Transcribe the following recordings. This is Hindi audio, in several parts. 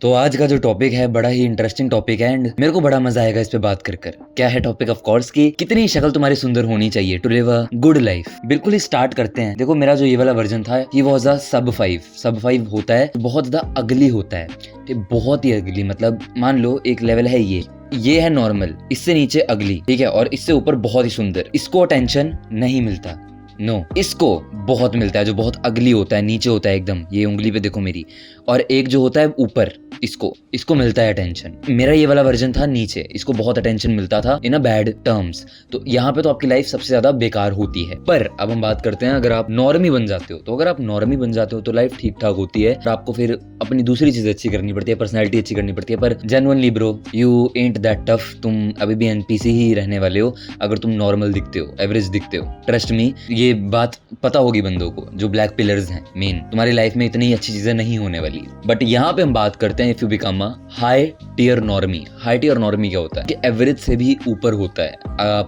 तो आज का जो टॉपिक है बड़ा ही इंटरेस्टिंग टॉपिक है एंड मेरे को बड़ा मजा आएगा इस पे बात कर कर। क्या है टॉपिक? ऑफ कोर्स कि कितनी शक्ल तुम्हारी सुंदर होनी चाहिए to live a good life. बिल्कुल ही स्टार्ट करते हैं। देखो मेरा जो ये वाला वर्जन था ही वाज अ सब 5 होता है तो बहुत ज्यादा अगली होता है, ठीक, बहुत ही अगली। मतलब मान लो एक लेवल है ये है नॉर्मल, इससे नीचे अगली, ठीक है, और इससे ऊपर बहुत ही सुंदर। इसको अटेंशन नहीं मिलता, नो इसको बहुत मिलता है। जो बहुत अगली होता है नीचे होता है एकदम, ये उंगली पे देखो मेरी, और एक जो होता है ऊपर, इसको मिलता है अटेंशन। मेरा ये वाला वर्जन था नीचे, इसको बहुत अटेंशन मिलता था इन अ बैड टर्म्स। तो यहाँ पे तो आपकी लाइफ सबसे ज्यादा बेकार होती है। पर अब हम बात करते हैं अगर आप नॉर्मी बन जाते हो, तो अगर आप नॉर्मी बन जाते हो तो लाइफ ठीक ठाक होती है और आपको फिर अपनी दूसरी चीजें अच्छी करनी पड़ती है, पर्सनैलिटी अच्छी करनी पड़ती है। पर genuinely bro, you ant that tough. तुम अभी भी एनपीसी ही रहने वाले हो अगर तुम नॉर्मल दिखते हो, एवरेज दिखते हो। ट्रस्ट मी, ये बात पता होगी बंदों को जो ब्लैक पिलर्स हैं मेन। तुम्हारी लाइफ में इतनी अच्छी चीजें नहीं होने वाली। बट यहाँ पे हम बात करते हैं if you become a high tier normie. High tier normie क्या होता है कि एवरेज से भी ऊपर होता है।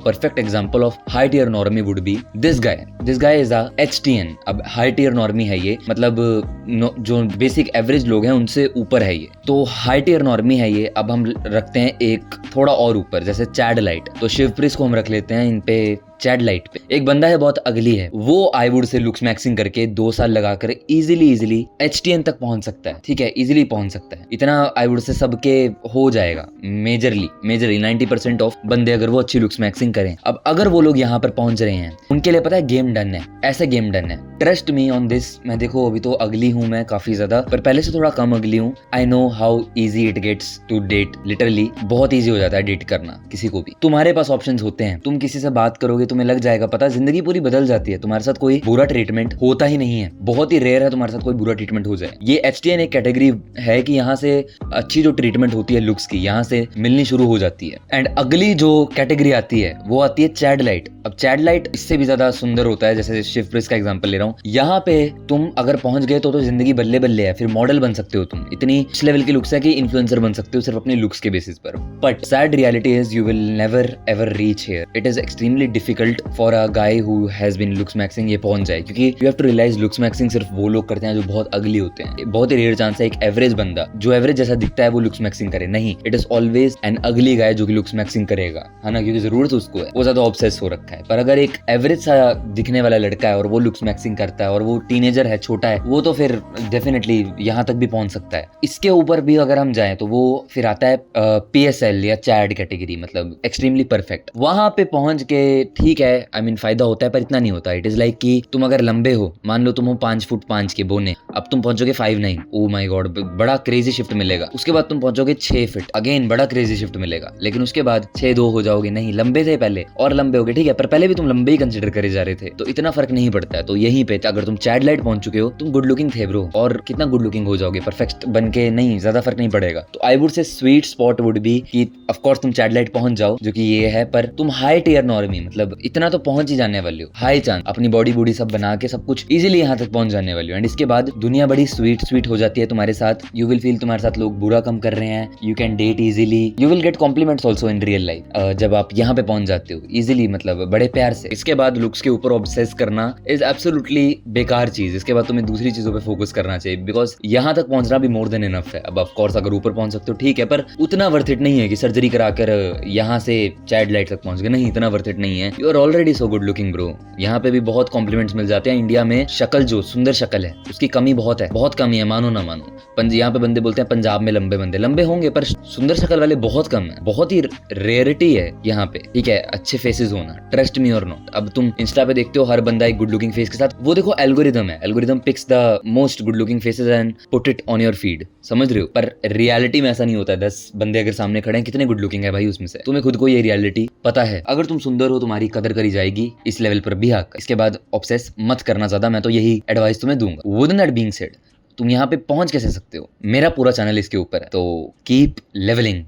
Perfect example of high tier normie would be this guy is a HTN। अब हाई टियर नॉर्मी है ये, मतलब जो बेसिक एवरेज लोग हैं उनसे ऊपर है ये, तो हाई टियर नॉर्मी है ये। अब हम रखते हैं एक थोड़ा और ऊपर, जैसे चैड लाइट, तो शिवप्रीत को हम रख लेते हैं इन पे चैड लाइट पे। एक बंदा है बहुत अगली है, वो I would say looks maxing करके 2 साल लगाकर इजीली HTN तक पहुंच सकता है, ठीक है, इजीली पहुंच सकता है। इतना आई वुड से सबके हो जाएगा मेजरली 90% ऑफ बंदे अगर वो अच्छी लुक्स मैक्सिंग करें। अब अगर वो लोग यहाँ पर पहुंच रहे हैं, उनके लिए पता है गेम डन है, ऐसे गेम डन है। Trust me on this. मैं देखो अभी तो अगली हूँ मैं काफी ज्यादा, पर पहले से थोड़ा कम अगली हूँ। I know how easy it gets to date. Literally बहुत ईजी हो जाता है डेट करना किसी को भी। तुम्हारे पास ऑप्शंस होते हैं, तुम किसी से बात करोगे तुम्हें लग जाएगा पता, जिंदगी पूरी बदल जाती है। तुम्हारे साथ कोई बुरा ट्रीटमेंट होता ही नहीं है, बहुत ही रेयर है तुम्हारे साथ कोई बुरा ट्रीटमेंट हो जाए। ये HTN एक कैटेगरी है कि यहाँ से अच्छी जो ट्रीटमेंट होती है लुक्स की, यहाँ से मिलनी शुरू हो जाती है। एंड अगली जो कैटेगरी आती है वो आती है चैड लाइट। अब चैड लाइट इससे भी ज्यादा सुंदर होता है, जैसे शिवप्रीत का एग्जांपल ले रहा हूँ। यहाँ पे तुम अगर पहुंच गए तो जिंदगी बल्ले बल्ले है, फिर मॉडल बन सकते हो तुम। इतनी इस लेवल की लुक्स है कि इन्फ्लुएंसर बन सकते हो सिर्फ अपने लुक्स के बेसिस पर। But sad reality is you will never ever reach here. It is extremely difficult for a guy who has been looks maxing ये पहुंच जाए, क्योंकि you have to realize looks maxing सिर्फ वो लोग करते हैं जो बहुत अगली होते हैं। बहुत ही रेयर चांस है एक एवरेज बंदा जो एवरेज जैसा दिखता है वो लुक्स मैक्सिंग करे। नहीं, इट इज ऑलवेज एन अगली गाय जो कि लुक्स मैक्सिंग करेगा, है ना, क्योंकि जरूरत उसको है, वो ज्यादा ऑब्सेस हो रखा है। पर अगर एक एवरेज सा दिखने वाला लड़का है और वो लुक्स मैक्सिंग करता है और वो टीनेजर है, छोटा है, वो तो फिर डेफिनेटली यहाँ तक भी पहुंच सकता है। इसके ऊपर भी अगर हम जाएं तो वो फिर आता है PSL या चैड कैटेगरी, मतलब एक्सट्रीमली परफेक्ट। वहां पे पहुंच के ठीक है, आई मीन फायदा होता है पर इतना नहीं होता। इट इज लाइक कि तुम अगर लंबे हो, मान लो तुम हो 5 फुट 5 के बोने, अब तुम पहुंचोगे 5'9", ओ माय गॉड, बड़ा क्रेजी शिफ्ट मिलेगा। उसके बाद तुम पहुंचोगे 6 फीट, अगेन बड़ा क्रेजी शिफ्ट मिलेगा। लेकिन उसके बाद 6'2" हो जाओगे। नहीं, लंबे थे पहले और लंबे हो गए, ठीक है, पर पहले भी तुम लंबे ही कंसिडर करे जा रहे थे, तो इतना फर्क नहीं पड़ता है। तो यहीं पे अगर तुम चैड लाइट पहुंच चुके हो, तुम गुड लुकिंग थे ब्रो, और कितना गुड लुकिंग हो जाओगे, परफेक्ट बन के नहीं, ज्यादा फर्क नहीं पड़ेगा। तो I would say sweet spot would be कि ऑफ कोर्स तुम चैड लाइट पहुंच जाओ, जो कि ये है, पर तुम हाई टियर नॉर्मी, मतलब इतना तो पहुंच ही जाने वाले हो। हाई चांस अपनी बॉडी बूडी सब बना के सब कुछ इजीली यहाँ तक पहुंच जाने वाली हो। एंड इसके बाद दुनिया बड़ी स्वीट हो जाती है तुम्हारे साथ। यू विल फील तुम्हारे साथ लोग बुरा कम कर रहे हैं। You can date easily, you will get compliments also in real life जब आप यहाँ पे पहुंच जाते हो इजीली, मतलब बड़े प्यार से। इसके बाद लुक्स के ऊपर ऑब्सेस करना इज एब्सोल्युटली बेकार चीज। इसके बाद तुम्हें दूसरी चीजों पे फोकस करना चाहिए, बिकॉज यहाँ तक पहुंचना भी मोर देन इनफ है। अब ऑफ कोर्स अगर ऊपर पहुंच सकते हो ठीक है, पर उतना वर्थ इट नहीं है कि सर्जरी कराकर यहाँ से चैड लाइट तक पहुंच गए। नहीं, इतना वर्थ इट नहीं है। You are already so good looking bro. यहाँ पे भी बहुत कॉम्प्लीमेंट्स मिल जाते हैं। इंडिया में शक्ल, जो सुंदर शक्ल है, उसकी कमी बहुत है, बहुत कमी है, मानो ना मानो। यहाँ पे बंदे बोलते हैं पंजाब में लंबे बंदे, लंबे होंगे पर सुंदर शक्ल वाले बहुत कम है, बहुत ही रेयरिटी है यहाँ पे, ठीक है, अच्छे फेसेस होना। ट्रस्ट मी और नॉट। अब तुम इंस्टा पे देखते हो हर बंदा एक गुड लुकिंग फेस के साथ, वो देखो एल्गोरिदम है, algorithm picks the most good looking faces and put it on your feed, समझ रहे हो। पर रियलिटी में ऐसा नहीं होता है। 10 बंदे अगर सामने खड़े हैं, कितने गुड लुकिंग है भाई उसमें से, तुम्हें खुद को ये रियलिटी पता है। अगर तुम सुंदर हो तुम्हारी कदर करी जाएगी, इस लेवल पर भी हक। इसके बाद ऑब्सेस मत करना ज्यादा, मैं तो यही एडवाइस तुम्हें दूंगा। विद दैट बीइंग सेड, तुम यहाँ पे पहुंच कैसे सकते हो, मेरा पूरा चैनल इसके ऊपर है, तो कीप लेवलिंग।